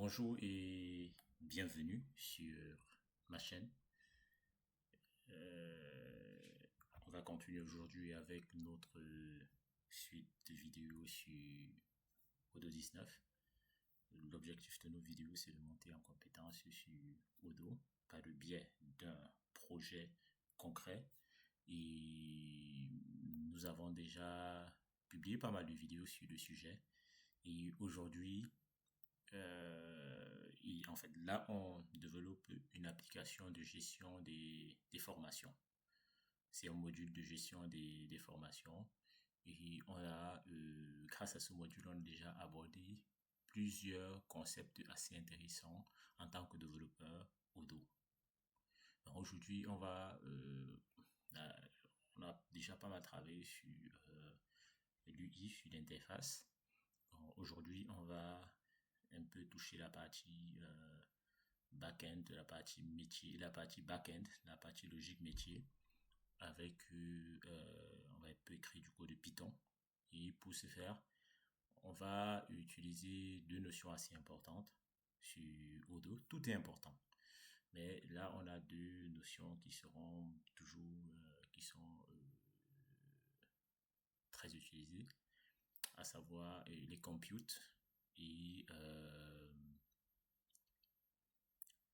Bonjour et bienvenue sur ma chaîne. Euh, on va continuer aujourd'hui avec notre suite de vidéos sur Odoo 19. L'objectif de nos vidéos, c'est de monter en compétence sur Odoo par le biais d'un projet concret. Et nous avons déjà publié pas mal de vidéos sur le sujet. Et aujourd'hui, en fait, là, on développe une application de gestion des formations. C'est un module de gestion des formations. Et grâce à ce module, on a déjà abordé plusieurs concepts assez intéressants en tant que développeur Odoo. Aujourd'hui, on a déjà pas mal travaillé sur l'UI, sur l'interface. Aujourd'hui, on va un peu toucher la partie back-end, la partie métier, la partie back-end, la partie logique métier, avec on va un peu écrire du code de Python. Et pour ce faire, on va utiliser deux notions assez importantes sur Odoo. Tout est important, mais là on a deux notions qui seront toujours qui sont très utilisées, à savoir les compute et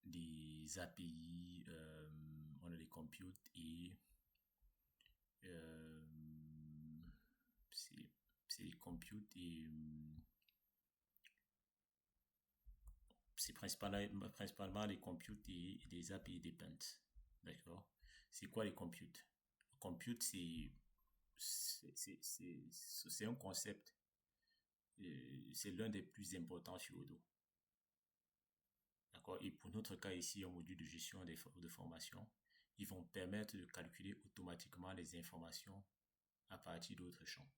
des API, on a les compute et euh, c'est les compute et c'est principalement les compute et des API depend. D'accord? C'est quoi les compute? Compute, c'est un concept, c'est l'un des plus importants sur Odoo. D'accord? Et pour notre cas ici, au module de gestion de formation, ils vont permettre de calculer automatiquement les informations à partir d'autres champs.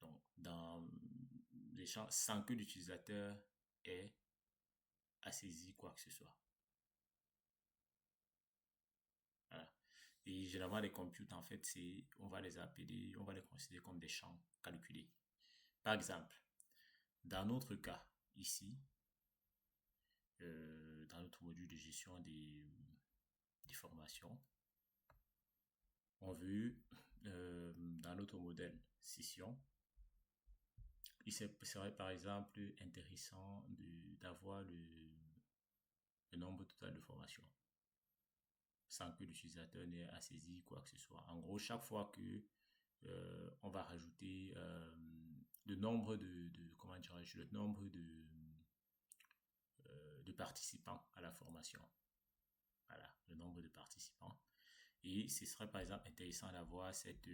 Donc, dans les champs, sans que l'utilisateur ait à saisir quoi que ce soit. Voilà. Et généralement, les computes, en fait, on va les appeler, on va les considérer comme des champs calculés. Par exemple, dans notre cas, ici, dans notre module de gestion des formations, on veut, dans notre modèle session, il serait par exemple intéressant d'avoir le nombre total de formations sans que l'utilisateur n'ait à saisir quoi que ce soit. En gros, chaque fois que on va rajouter le nombre comment dirais-je, le nombre de participants à la formation. Voilà, le nombre de participants. Et ce serait par exemple intéressant d'avoir cette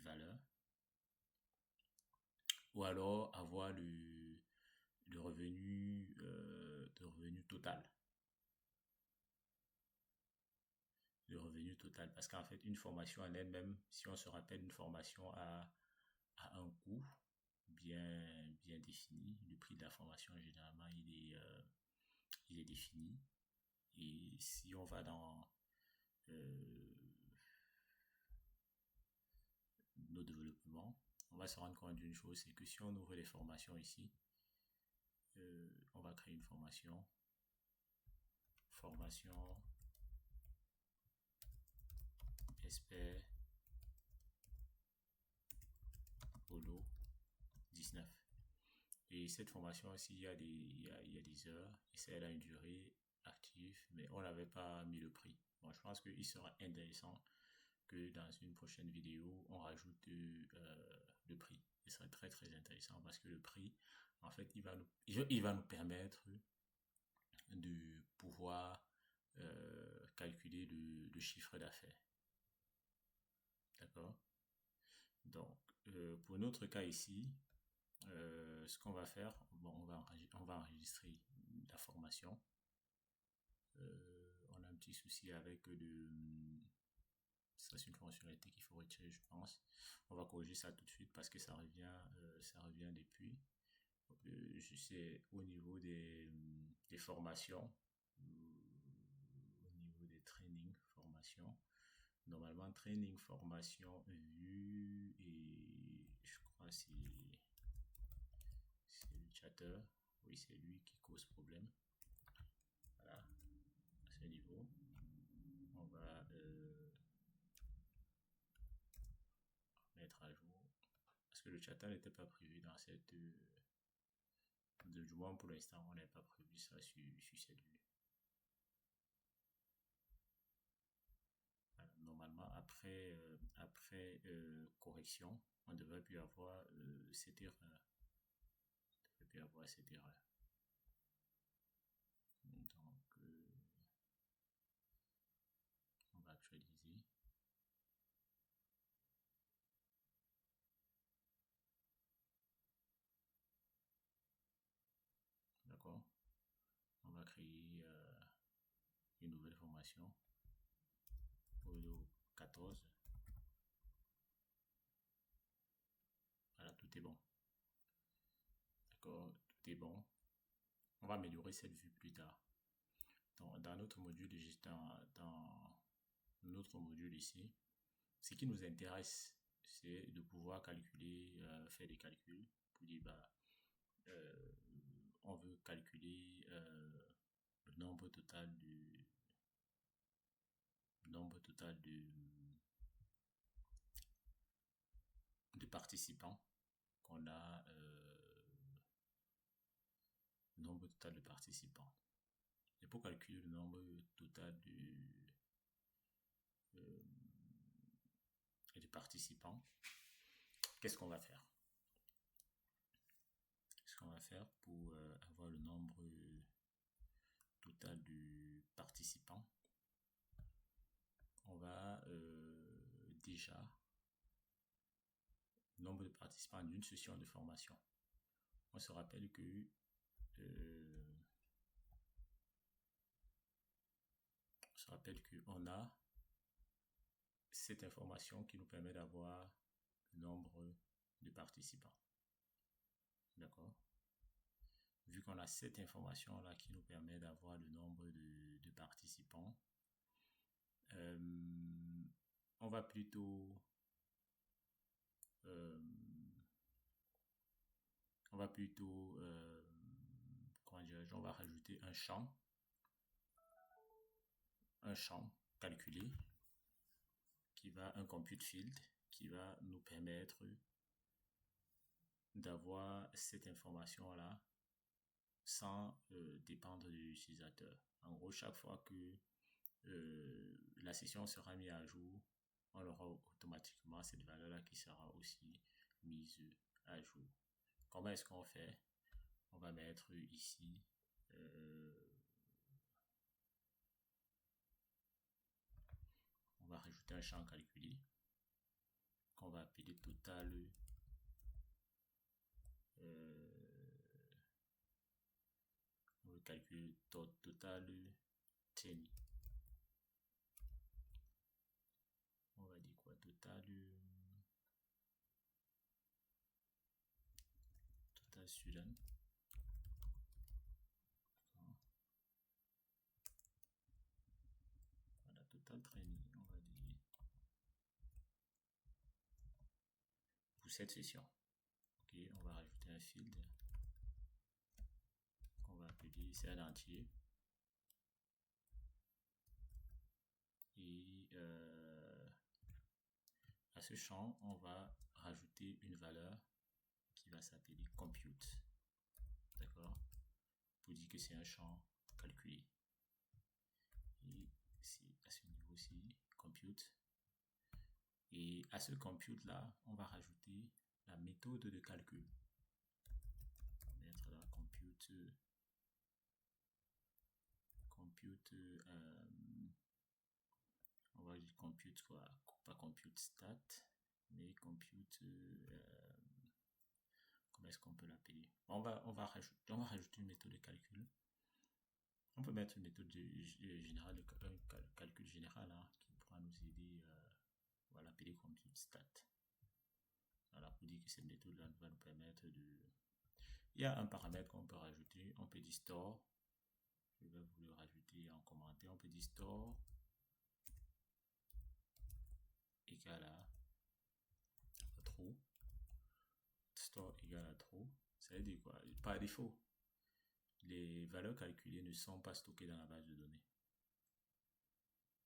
valeur. Ou alors avoir le revenu total. Le revenu total. Parce qu'en fait, une formation en elle-même, si on se rappelle, une formation a un coût bien défini. Le prix de la formation, généralement, il est défini. Et si on va dans nos développements, on va se rendre compte d'une chose, c'est que si on ouvre les formations ici, on va créer une formation expert Odoo 19. Et cette formation aussi, il y a des heures, et elle a une durée active, mais on n'avait pas mis le prix. Bon, je pense qu'il sera intéressant que dans une prochaine vidéo, on rajoute le prix. Ce serait très très intéressant parce que le prix, en fait, il va nous permettre de pouvoir calculer le chiffre d'affaires. D'accord? Donc, pour notre cas ici, ce qu'on va faire, bon, on va enregistrer la formation. On a un petit souci avec ça, c'est une fonctionnalité qu'il faut retirer, je pense. On va corriger ça tout de suite parce que ça revient depuis. Je sais au niveau des formations, au niveau des training formations. Normalement, training formation vue et je crois c'est le chat. l'utilisateur. Oui, c'est lui qui cause problème. Voilà, à ce niveau, on va mettre à jour. Parce que le chatin n'était pas prévu dans cette... du moins pour l'instant, on n'a pas prévu ça sur cette vue. Voilà, normalement, après correction, on ne devrait plus avoir cette erreur. On ne devrait plus avoir cette erreur. Donc, on va actualiser. D'accord. On va créer une nouvelle formation. Au 14. Voilà, tout est bon. D'accord, tout est bon. On va améliorer cette vue plus tard. Dans notre module, dans notre module ici, ce qui nous intéresse, c'est de pouvoir calculer, faire des calculs pour dire, euh, on veut calculer le nombre total de participants qu'on a, nombre total de participants. Et pour calculer le nombre total de participants, qu'est-ce qu'on va faire? Ce qu'on va faire pour avoir le nombre total de participants, on va déjà le nombre de participants d'une session de formation. On se rappelle que on a cette information qui nous permet d'avoir le nombre de participants. D'accord? Vu qu'on a cette information-là qui nous permet d'avoir le nombre de participants, on va plutôt comment dirais-je, on va rajouter un champ calculé un compute field qui va nous permettre d'avoir cette information-là sans dépendre de l'utilisateur. En gros, chaque fois que la session sera mise à jour, on aura automatiquement cette valeur-là qui sera aussi mise à jour. Comment est-ce qu'on fait? On va mettre ici on va rajouter un champ calculé qu'on va appeler total on va calculer total training. On va dire quoi? Total student. Voilà, total training, on va dire pour cette session. Ok, on va rajouter un field qu'on va appeler, c'est un entier. Et à ce champ, on va rajouter une valeur qui va s'appeler compute. D'accord? Pour dire que c'est un champ calculé. Et c'est à ce niveau-ci, compute. Et à ce compute-là, on va rajouter la méthode de calcul. On va mettre là compute on va dire compute quoi, pas compute stat, mais compute comment est-ce qu'on peut l'appeler? On va rajouter une méthode de calcul. On peut mettre une méthode générale, un calcul général hein, qui pourra nous aider. On va l'appeler compute stat. Voilà, pour dire que cette méthode-là va nous permettre de... Il y a un paramètre qu'on peut rajouter. On peut dire store. Je vais vous le rajouter en commentaire. On peut dire store égale à true. Store égale à true. Ça veut dire quoi? Par défaut, les valeurs calculées ne sont pas stockées dans la base de données.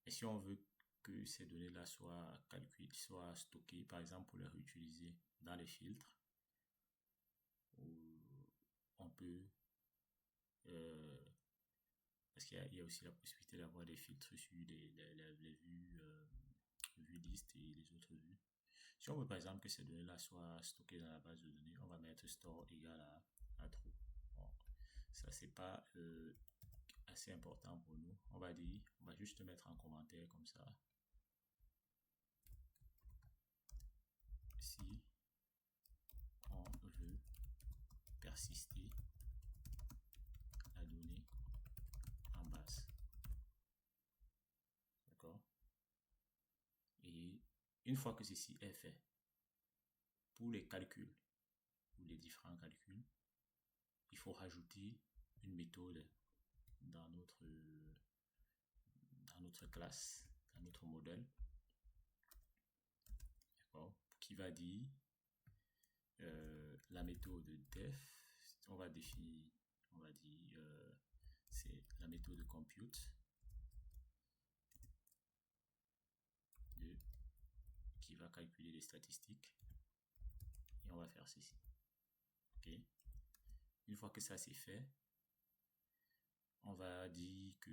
Et si on veut que ces données-là soient calculées, soient stockées, par exemple pour les réutiliser dans les filtres, on peut, euh, parce qu'il y a aussi la possibilité d'avoir des filtres sur les vues, vues listes et les autres vues. Si on veut par exemple que ces données-là soient stockées dans la base de données, on va mettre store égal à true. Bon, ça c'est pas assez important pour nous. On va juste mettre en commentaire comme ça. Si on veut persister la donnée en base. D'accord? Et une fois que ceci est fait, pour les calculs, pour les différents calculs, il faut rajouter une méthode dans notre classe, dans notre modèle, d'accord, qui va dire la méthode def, on va définir, on va dire c'est la méthode compute qui va calculer les statistiques et on va faire ceci. Ok. Une fois que ça c'est fait, on va dire que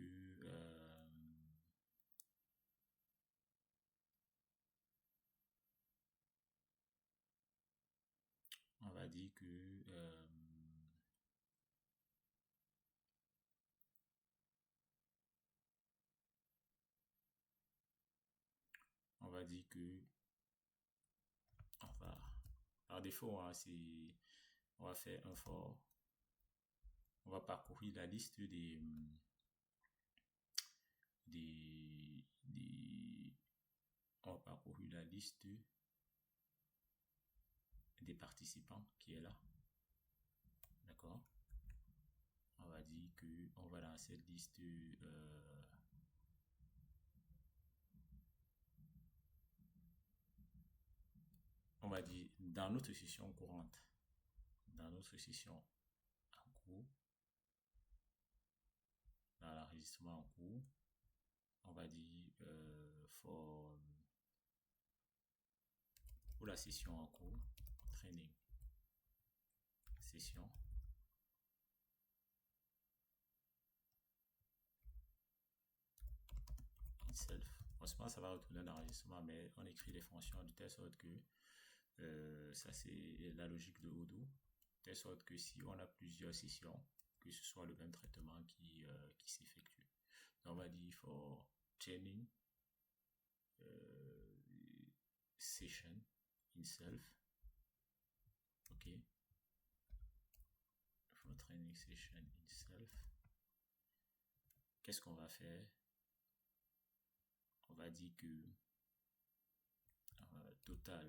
on va dire que on va dire que enfin par défaut hein, on va faire un for, on va parcourir la liste on va parcourir la liste des participants qui est là, d'accord. On va dire que on va dans cette liste on va dire dans notre session courante, dans notre session en cours, dans l'enregistrement en cours, on va dire pour la session en cours, training, session, self. Franchement, ça va retourner dans l'enregistrement, mais on écrit les fonctions de telle sorte que ça c'est la logique de Odoo, de telle sorte que si on a plusieurs sessions, que ce soit le même traitement qui s'effectue. On va dire for training session in self. Ok. For training session in self. Qu'est-ce qu'on va faire? On va dire que total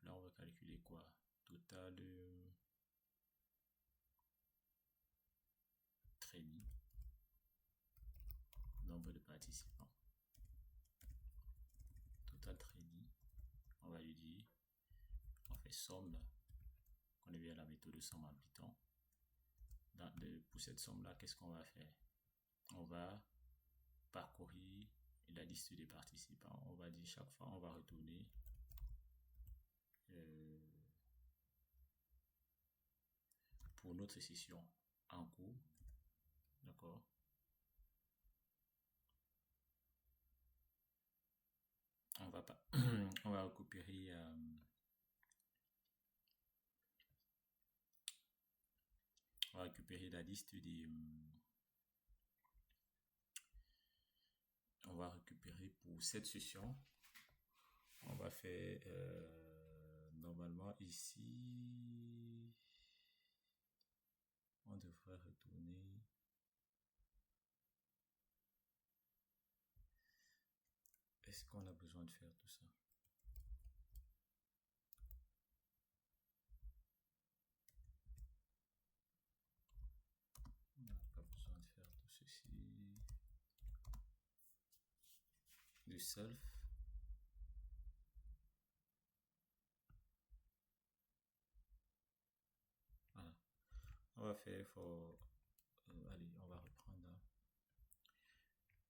là on va calculer quoi? Total training, nombre de participants, total training, on va lui dire, on fait somme, on est bien à la méthode de somme en Python. Pour cette somme là, qu'est-ce qu'on va faire? On va parcourir la liste des participants. On va dire chaque fois on va retourner pour notre session en cours, d'accord. On va pas on va récupérer on va récupérer la liste des on va récupérer pour cette session, on va faire normalement ici on devrait retourner est-ce qu'on a besoin de faire tout ça? On n'a pas besoin. le self. Voilà. On va faire for, allez, on va reprendre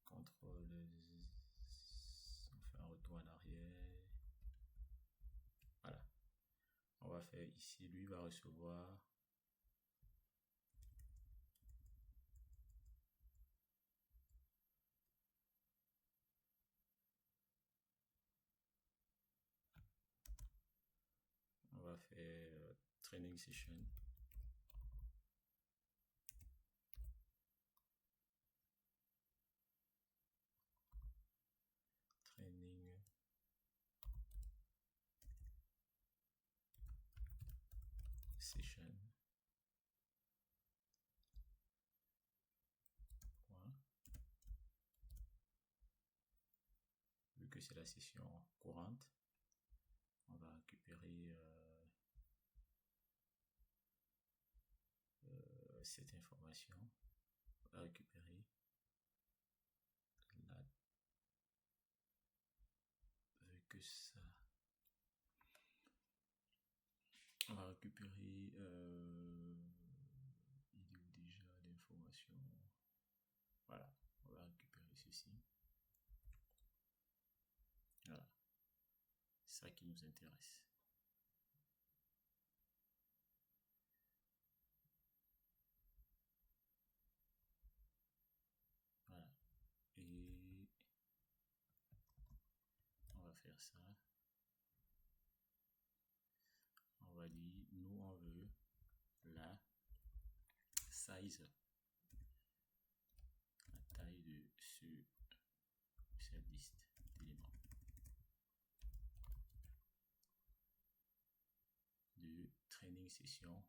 contrôle, on fait un retour en arrière. Voilà. On va faire ici, lui va recevoir on va faire training session. Training session. Point. Vu que c'est la session courante, on va récupérer cette information. On va récupérer la vu que ça on va récupérer il est où déjà l'information. Voilà, on va récupérer ceci. Voilà, c'est ça qui nous intéresse. Voilà, et on va faire ça. On va dire, nous on veut la size, la taille de cette liste d'éléments de training session.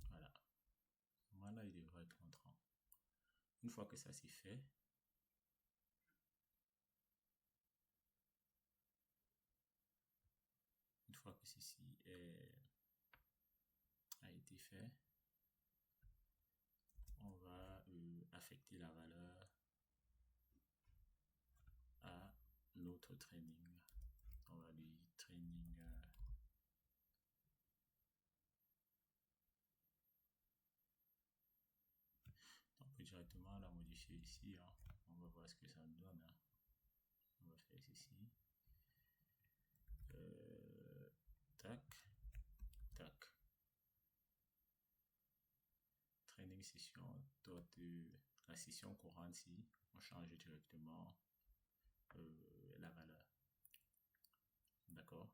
Voilà, maintenant il devrait être entrant. Une fois que ça c'est fait, une fois que ceci a été fait, on va affecter la valeur à notre training. On va lui training on peut directement la modifier ici, hein. On va voir ce que ça nous donne, hein. On va faire ceci, tac tac, training session la session courante ici, on change directement la valeur, d'accord.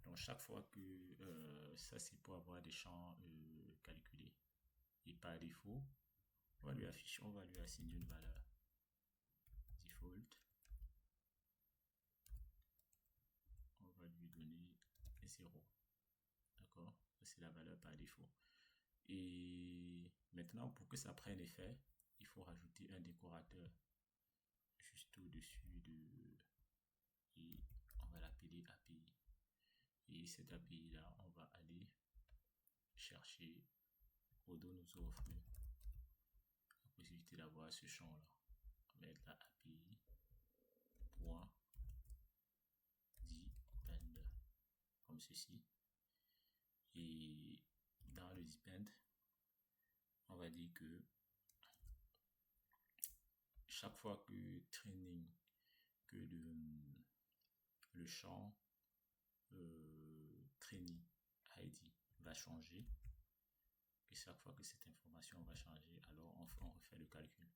Donc chaque fois que ça c'est pour avoir des champs calculés, et par défaut on va lui afficher, on va lui assigner une valeur default, on va lui donner 0, d'accord, c'est la valeur par défaut. Et maintenant pour que ça prenne effet, il faut rajouter un décorateur juste au-dessus et on va l'appeler API, et cette API là on va aller chercher. Odoo nous offre la possibilité d'avoir ce champ là. On va mettre la API point depend comme ceci, et dans le depend on va dire que chaque fois que training, que le champ training ID va changer, et chaque fois que cette information va changer, alors on refait le calcul.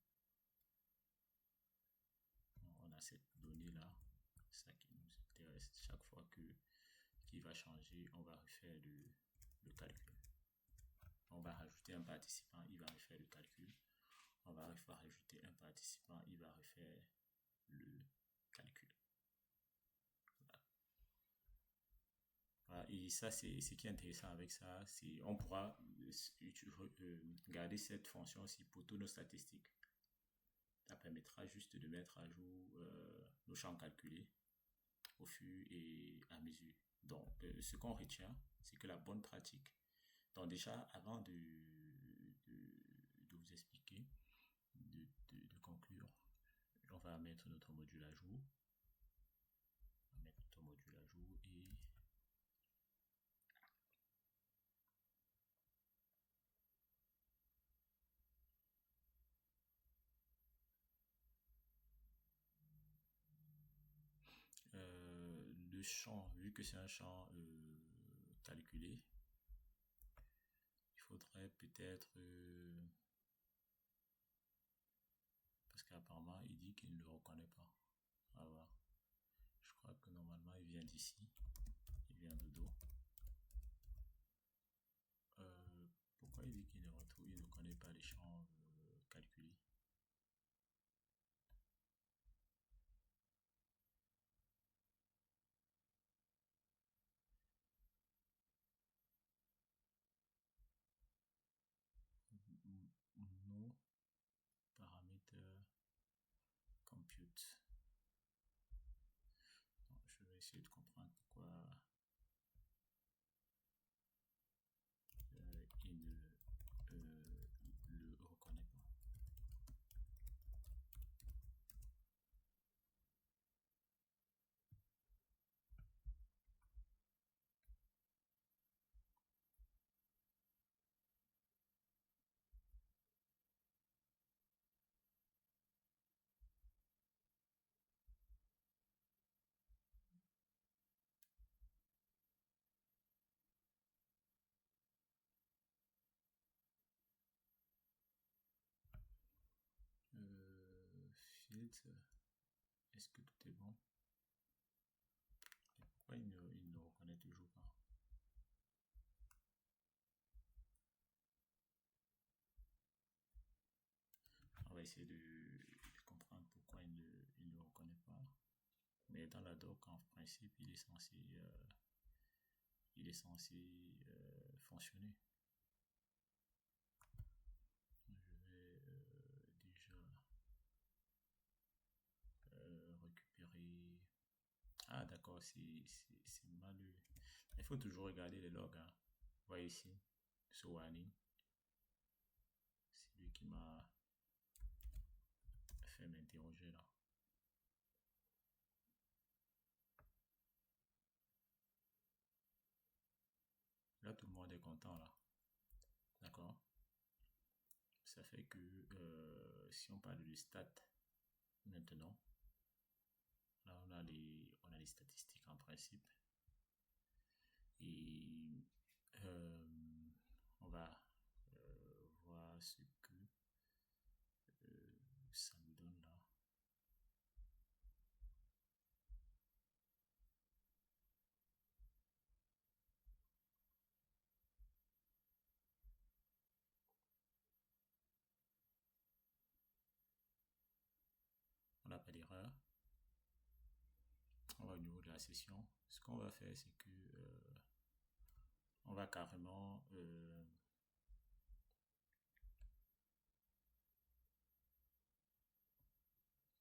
On a cette donnée là, c'est ça qui nous intéresse. Chaque fois qu'il va changer, on va refaire le calcul. On va rajouter un participant, il va refaire le calcul. On va rajouter un participant, il va refaire le calcul. Voilà. Et ça, c'est ce qui est intéressant avec ça, c'est on pourra garder cette fonction aussi pour toutes nos statistiques. Ça permettra juste de mettre à jour nos champs calculés au fur et à mesure. Donc, ce qu'on retient, c'est que la bonne pratique. Donc déjà, avant de vous expliquer va mettre notre module à jour. On va mettre notre module à jour et le champ, vu que c'est un champ calculé, il faudrait peut-être, parce qu'apparemment il dit qu'il ne le reconnaît pas. On va voir. Je crois que normalement il vient d'ici, il vient de dos. Pourquoi il dit qu'il ne retrouve, il ne connaît pas les champs calculés? Non, paramètre compute. Non, je vais essayer de comprendre pourquoi il ne le reconnaît pas. Field, est-ce que tout est bon? Et pourquoi il ne reconnaît toujours pas? On va essayer de comprendre pourquoi il ne reconnaît pas. Mais dans la doc, en principe, il est censé fonctionner. Je vais déjà récupérer. Ah d'accord, c'est mal. Il faut toujours regarder les logs. Hein. Vous voyez ici, ce warning. C'est lui qui m'a fait m'interroger là. Là, tout le monde est content là. D'accord? Ça fait que si on parle de stats maintenant, là on a les statistiques en principe. Et on va voir ce que ça nous donne là. On n'a pas d'erreur. On va au niveau de la session. Ce qu'on va faire, c'est que on va carrément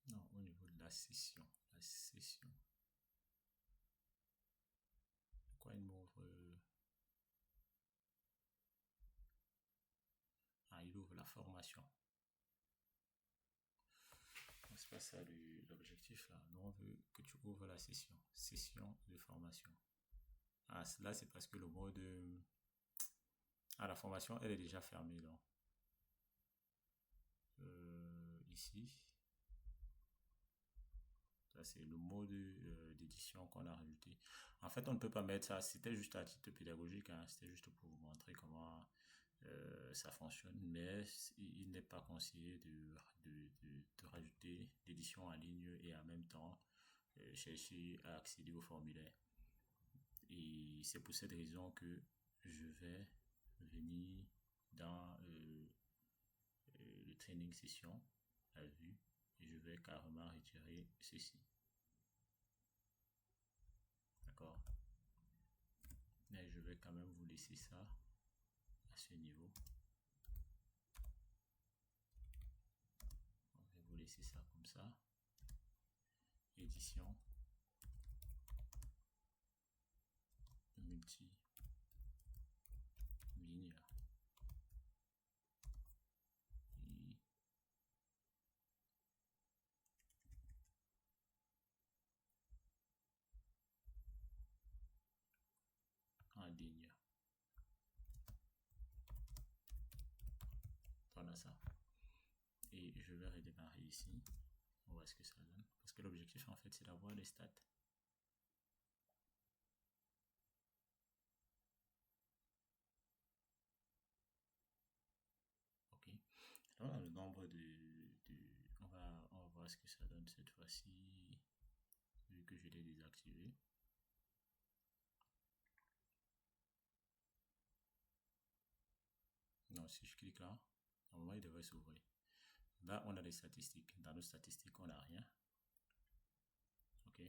non, au niveau de la session. Pourquoi il m'ouvre il ouvre la formation. C'est pas ça l'objectif là. Nous on veut que tu ouvres la session de formation. Ah là c'est parce que le mode la formation elle est déjà fermée là. Ici ça c'est le mode d'édition qu'on a rajouté. En fait on ne peut pas mettre ça, c'était juste à titre pédagogique, hein. C'était juste pour vous montrer comment ça fonctionne, mais il n'est pas conseillé de rajouter l'édition en ligne et en même temps chercher à accéder au formulaire. Et c'est pour cette raison que je vais venir dans le training session à vue et je vais carrément retirer ceci. D'accord? Mais je vais quand même vous laisser ça à ce niveau. On va vous laisser ça comme ça. Édition. Multi-ligne. Voilà ça. Et je vais redémarrer ici. On voit ce que ça donne. Parce que l'objectif en fait c'est d'avoir les stats. Ok. Voilà le nombre on va voir ce que ça donne cette fois-ci. Vu que je l'ai désactivé. Non, si je clique là, normalement il devrait s'ouvrir. Là, on a des statistiques. Dans nos statistiques, on n'a rien. Ok.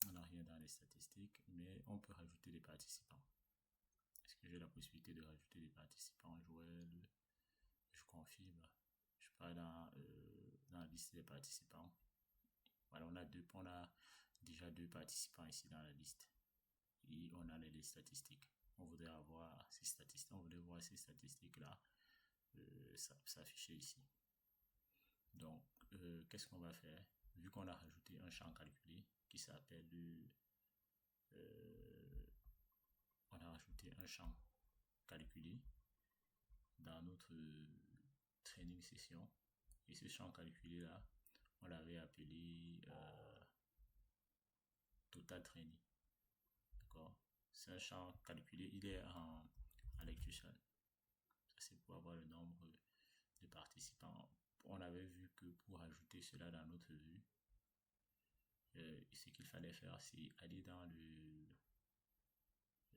On n'a rien dans les statistiques, mais on peut rajouter des participants. Est-ce que j'ai la possibilité de rajouter des participants? Je confirme. Je pars dans la liste des participants. Voilà, on a déjà 2 participants ici dans la liste. Et on a les statistiques. On voudrait avoir ces statistiques. On voudrait voir ces statistiques-là s'afficher ici. Donc, qu'est-ce qu'on va faire? Vu qu'on a rajouté un champ calculé qui s'appelle on a rajouté un champ calculé dans notre training session. Et ce champ calculé là, on l'avait appelé total training. D'accord? C'est un champ calculé, il est en lecture seule. Ça c'est pour avoir le nombre de participants. On avait vu que pour ajouter cela dans notre vue, ce qu'il fallait faire, c'est aller dans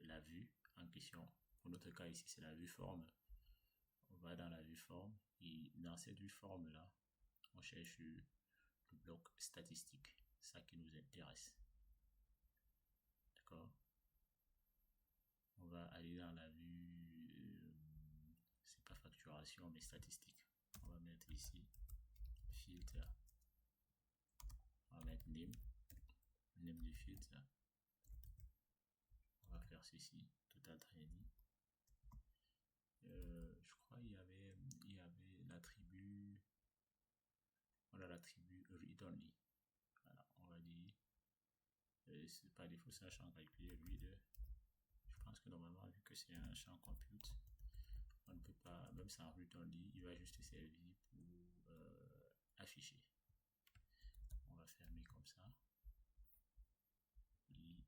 la vue en question. Pour notre cas ici, c'est la vue forme. On va dans la vue forme et dans cette vue forme là, on cherche le bloc statistique, ça qui nous intéresse. D'accord? On va aller dans la vue, c'est pas facturation mais statistique. On va mettre ici filtre. On va mettre name du filtre. On va faire ceci, total training. Je crois il y avait l'attribut, on a l'attribut read only. Voilà, on va dire, c'est par défaut c'est un champ calculé read. Je pense que normalement vu que c'est un champ compute, on ne peut pas, même sans read only, il va juste servir pour afficher. On va fermer comme ça. Et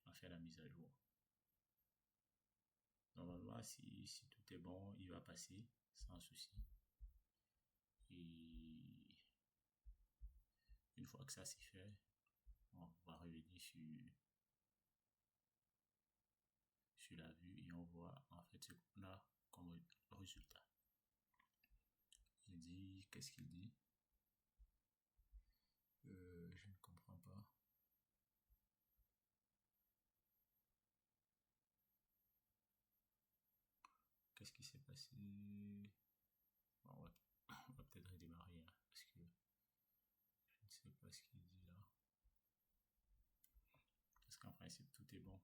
on va faire la mise à jour. Normalement, si tout est bon, il va passer sans souci. Et une fois que ça c'est fait, on va revenir sur la vue et on voit en fait ce qu'on a comme résultat. Il dit, qu'est-ce qu'il dit? Je ne comprends pas. Qu'est-ce qui s'est passé? Bon, on va peut-être redémarrer hein, parce que je ne sais pas ce qu'il dit là. Parce qu'en principe tout est bon.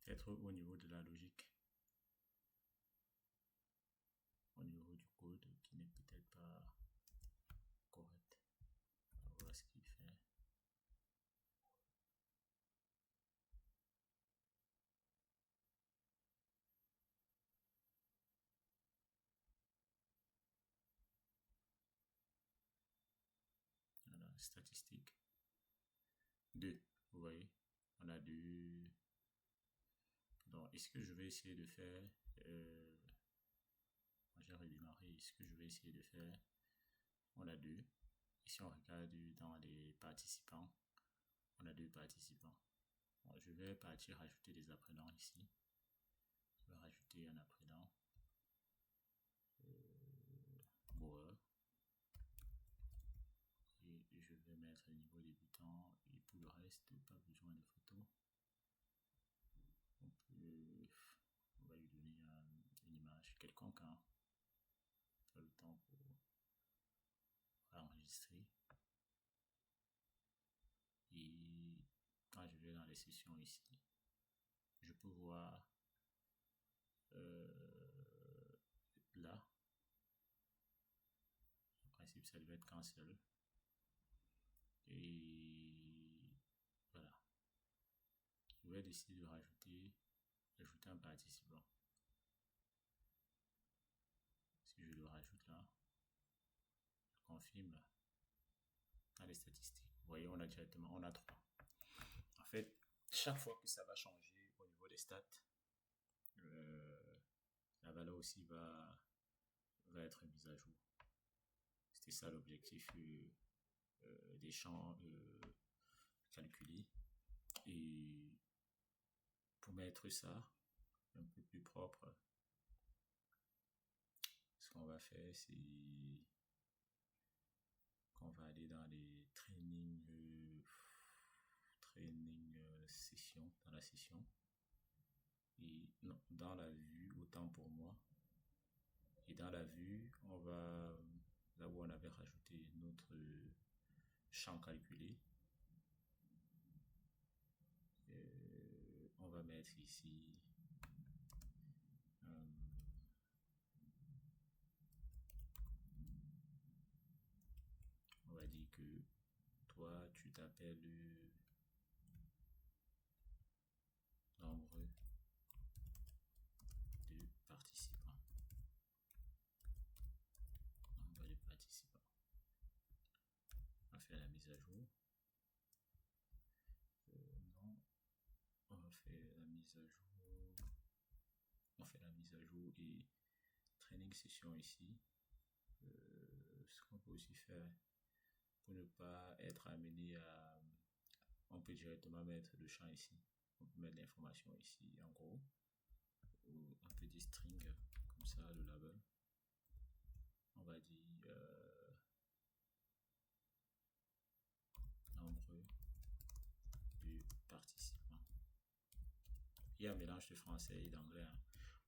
Peut-être au niveau de la logique, au niveau du code qui n'est peut-être pas correct. On va voir ce qu'il fait. Voilà, statistique 2, vous voyez, on a 2. Donc, est-ce que je vais essayer de faire, j'ai redémarré, est-ce que je vais essayer de faire, on a 2. Ici, on regarde dans les participants, on a 2 participants. Bon, je vais partir rajouter des apprenants ici. Je vais rajouter un apprenant. Boer. Et je vais mettre le niveau débutant. Et pour le reste, pas besoin de photos. On va lui donner une image quelconque. Hein. Pas le temps pour enregistrer. Et quand je vais dans les sessions ici, je peux voir là, en principe ça devait être cancel. Et voilà, je vais décider de rajouter ajouter un participant. Si je le rajoute là, je confirme dans les statistiques. Vous voyez, on a directement, on a 3. En fait, chaque fois que ça va changer au niveau des stats, la valeur aussi va être mise à jour. C'était ça l'objectif des champs calculés. Et pour mettre ça un peu plus propre, ce qu'on va faire, c'est qu'on va aller dans les training session, dans la session. Et non, dans la vue, autant pour moi. Et dans la vue, on va, là où on avait rajouté notre champ calculé, on va mettre ici on va dire que toi tu t'appelles nombre de participants. Nombre de participants. On va faire la mise à jour. Non, on va faire la mise à jour. On fait la mise à jour et training session ici. Ce qu'on peut aussi faire pour ne pas être amené à... On peut directement mettre le champ ici. On peut mettre l'information ici en gros. Ou on peut dire string comme ça, le label. On va dire nombre de participants. Il y a un mélange de français et d'anglais. Hein.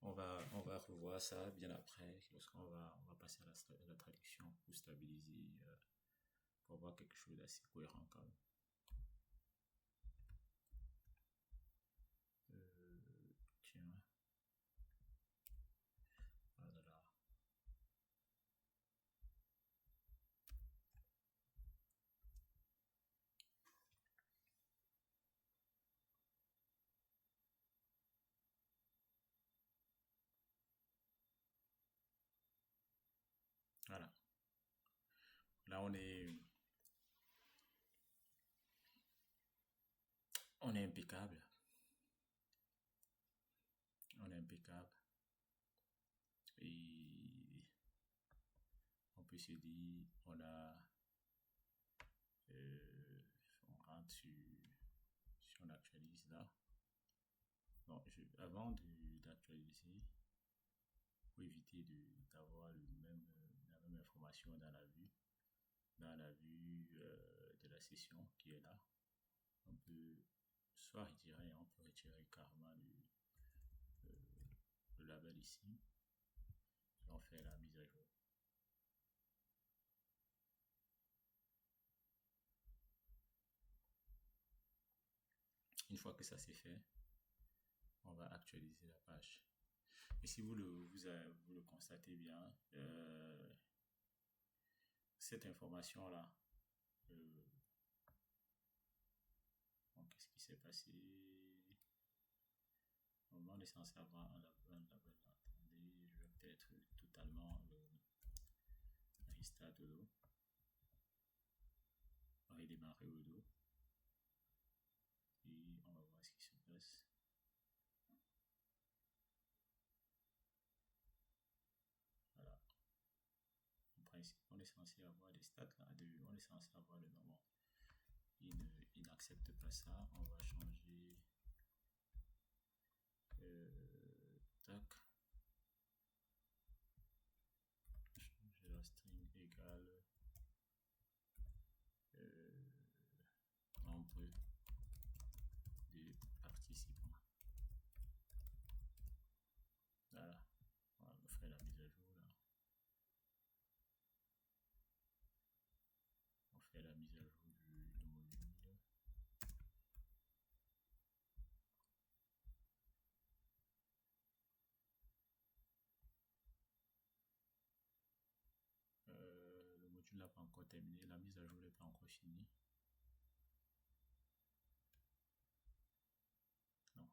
On va revoir ça bien après, lorsqu'on on va passer à la traduction pour stabiliser, pour avoir quelque chose d'assez cohérent quand même. Tiens. Voilà. Voilà. Là, on est impeccable. On est impeccable. Et on peut se dire, on a... on rentre si on actualise là. Bon, avant d'actualiser, pour éviter d'avoir la même information dans la vue de la session qui est là, on peut soit retirer, on peut retirer carrément le label ici et on fait la mise à jour. Une fois que ça c'est fait, on va actualiser la page. Et si vous le constatez bien, cette information-là, bon, qu'est-ce qui s'est passé? On est censé avoir un label. Attendez, je vais peut-être totalement restart au dos. Redémarrer au dos. Et on va voir ce qui se passe. Voilà. En principe, on est censé avoir des stats là. On est censé avoir le nom. Il n'accepte pas ça. On va changer. Tac. Changer la string égale nombre de participants. Voilà. On va faire la mise à jour là. On fait la mise à jour du module. Le module n'a pas encore terminé. La mise à jour n'est pas encore finie. Non.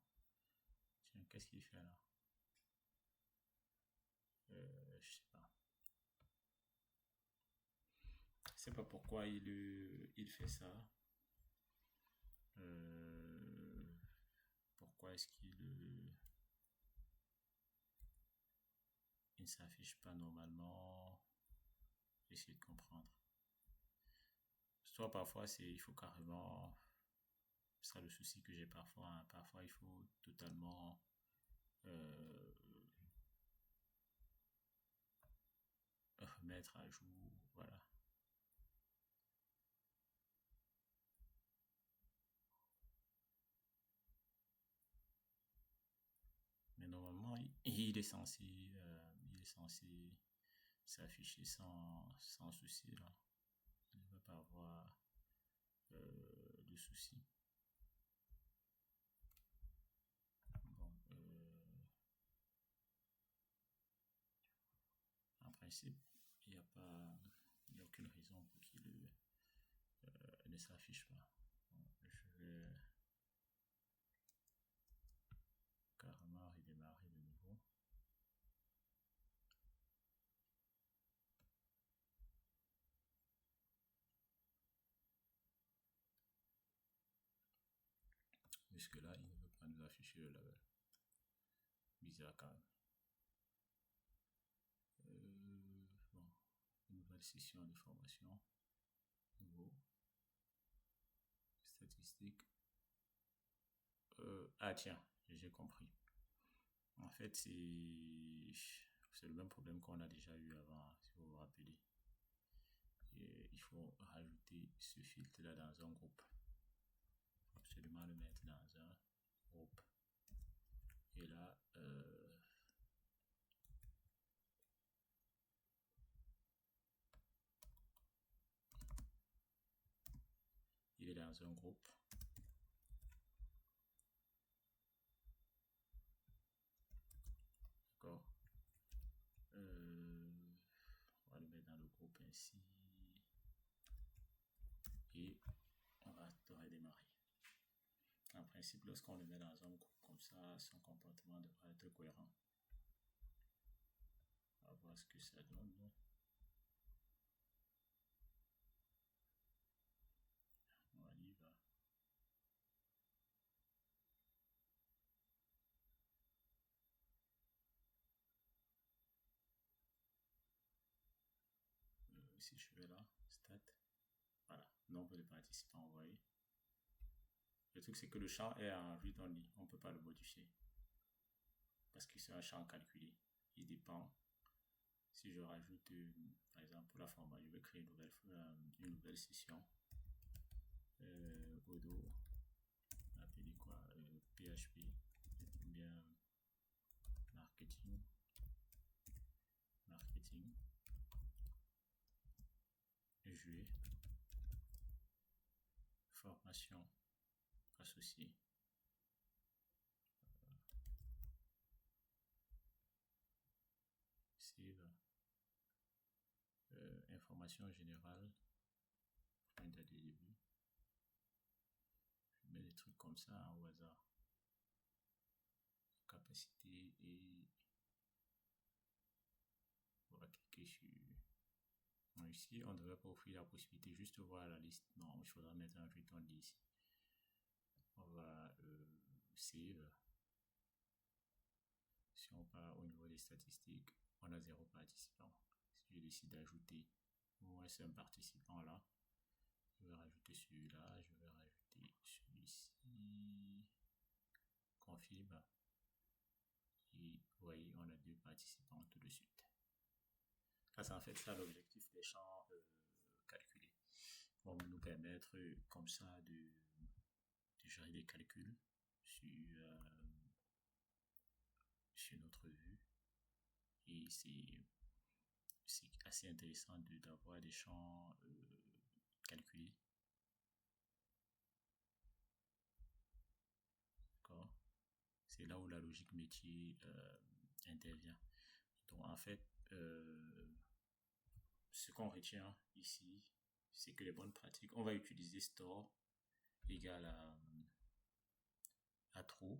Tiens, qu'est-ce qu'il fait là? Je sais pas. Je sais pas pourquoi il fait ça. Euh, Pourquoi est-ce il ne s'affiche pas normalement? J'essaie de comprendre. Soit parfois il faut carrément, c'est ça le souci que j'ai parfois, hein. Parfois il faut totalement euh, remettre à jour, voilà. Mais normalement il est censé, s'afficher sans souci là. Il ne va pas avoir de soucis. Bon, en principe, il n'y a pas, il n'y a aucune raison pour qu'il ne s'affiche pas. Bon, je vais carrément redémarrer de nouveau. Jusque là, il ne veut pas nous afficher le label. Bizarre quand même. Bon, nouvelle session de formation. Nouveau. Statistique. Ah tiens, j'ai compris. En fait, c'est le même problème qu'on a déjà eu avant, si vous vous rappelez. Et il faut rajouter ce filtre-là dans un groupe. Il faut absolument le mettre dans un groupe. Et là, il est dans un groupe. D'accord. On va le mettre dans le groupe ainsi. Et on va redémarrer. En principe, lorsqu'on le met dans un groupe comme ça, son comportement devrait être cohérent. On va voir ce que ça donne. On y va. Si je vais là, stat, voilà, nombre de participants envoyés. Le truc, c'est que le champ est en read-only, on ne peut pas le modifier parce que c'est un champ calculé. Il dépend. Si je rajoute, par exemple, pour la format, je vais créer une nouvelle session. Odo, appelé quoi? PHP, ou bien marketing, jouer, formation associée. Save. Information générale. Point de début. Je mets des trucs comme ça au hasard. Capacité et on va cliquer sur. Bon, ici, on ne devrait pas offrir la possibilité juste de voir la liste. Non, il faudra mettre un return ici. On va save. Si on part au niveau des statistiques, on a 0 participant. Si je décide d'ajouter au moins un participant là, je vais rajouter celui-là, je vais rajouter celui-ci, confirme, et vous voyez, on a 2 participants tout de suite. Ça, c'est en fait ça l'objectif des champs calculés. Vont nous permettre comme ça de gérer des calculs sur notre vue. Et c'est assez intéressant d'avoir des champs calculés. D'accord. C'est là où la logique métier intervient. Donc en fait, ce qu'on retient ici, c'est que les bonnes pratiques, on va utiliser store égale à true.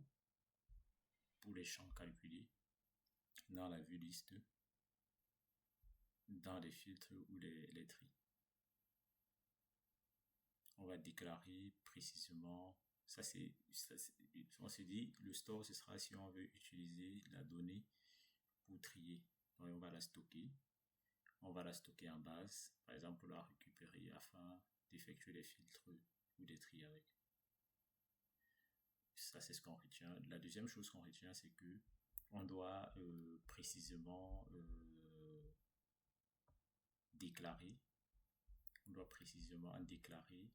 pour les champs calculés dans la vue liste, dans les filtres ou les tris. On va déclarer précisément, on se dit, le store, ce sera si on veut utiliser la donnée pour trier. Donc, on va la stocker. On va la stocker en base, par exemple, pour la récupérer afin d'effectuer des filtres ou des tris avec. Ça, c'est ce qu'on retient. La deuxième chose qu'on retient, c'est que on doit précisément déclarer. On doit précisément déclarer.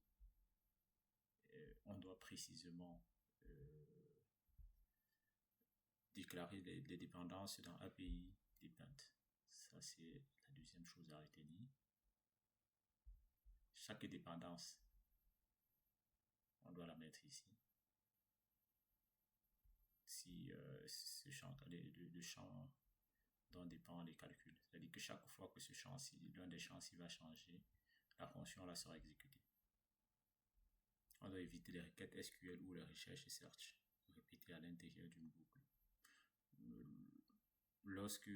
On doit précisément déclarer les dépendances dans API depend. Ça, c'est la deuxième chose à retenir. Chaque dépendance, on doit la mettre ici. Si ce champ, le champ dont dépend les calculs. C'est-à-dire que chaque fois que ce champ-ci, l'un des champs-ci va changer, la fonction là sera exécutée. On doit éviter les requêtes SQL ou les recherches et search répétées à l'intérieur d'une boucle. Lorsque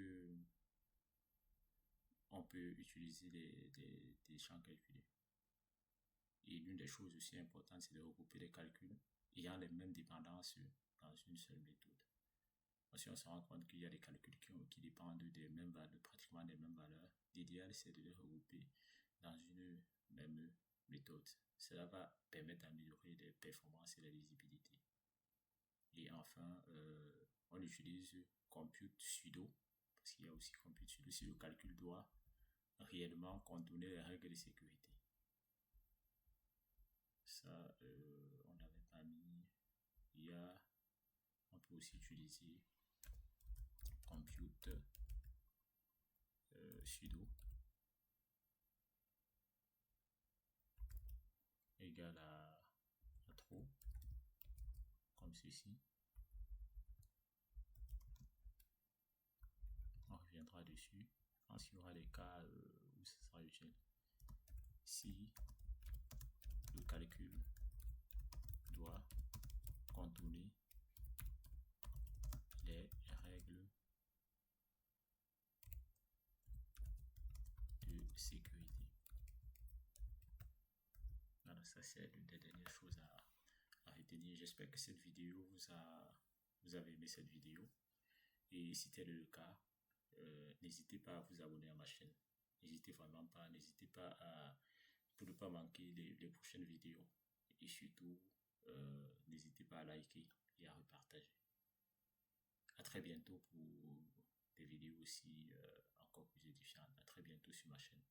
on peut utiliser des champs calculés. Et l'une des choses aussi importantes, c'est de regrouper les calculs ayant les mêmes dépendances dans une seule méthode. Si on se rend compte qu'il y a des calculs qui dépendent des mêmes valeurs, pratiquement des mêmes valeurs, l'idéal c'est de les regrouper dans une même méthode. Cela va permettre d'améliorer les performances et la lisibilité. Et enfin, on utilise compute sudo, parce qu'il y a aussi compute sudo si le calcul doit réellement contourner les règles de sécurité. Ça, on n'avait pas mis. On peut aussi utiliser compute sudo égale à true, comme ceci. On reviendra dessus. Je pense qu'il y aura des cas où ça sera utile. Si le calcul doit contourner les règles de sécurité. Voilà, ça c'est l'une des dernières choses à retenir. J'espère que cette vidéo vous avez aimé cette vidéo. Et si tel est le cas, n'hésitez pas à vous abonner à ma chaîne. N'hésitez vraiment pas, pour ne pas manquer les prochaines vidéos. Et surtout, n'hésitez pas à liker et à repartager. À très bientôt pour des vidéos aussi encore plus édifiantes. À très bientôt sur ma chaîne.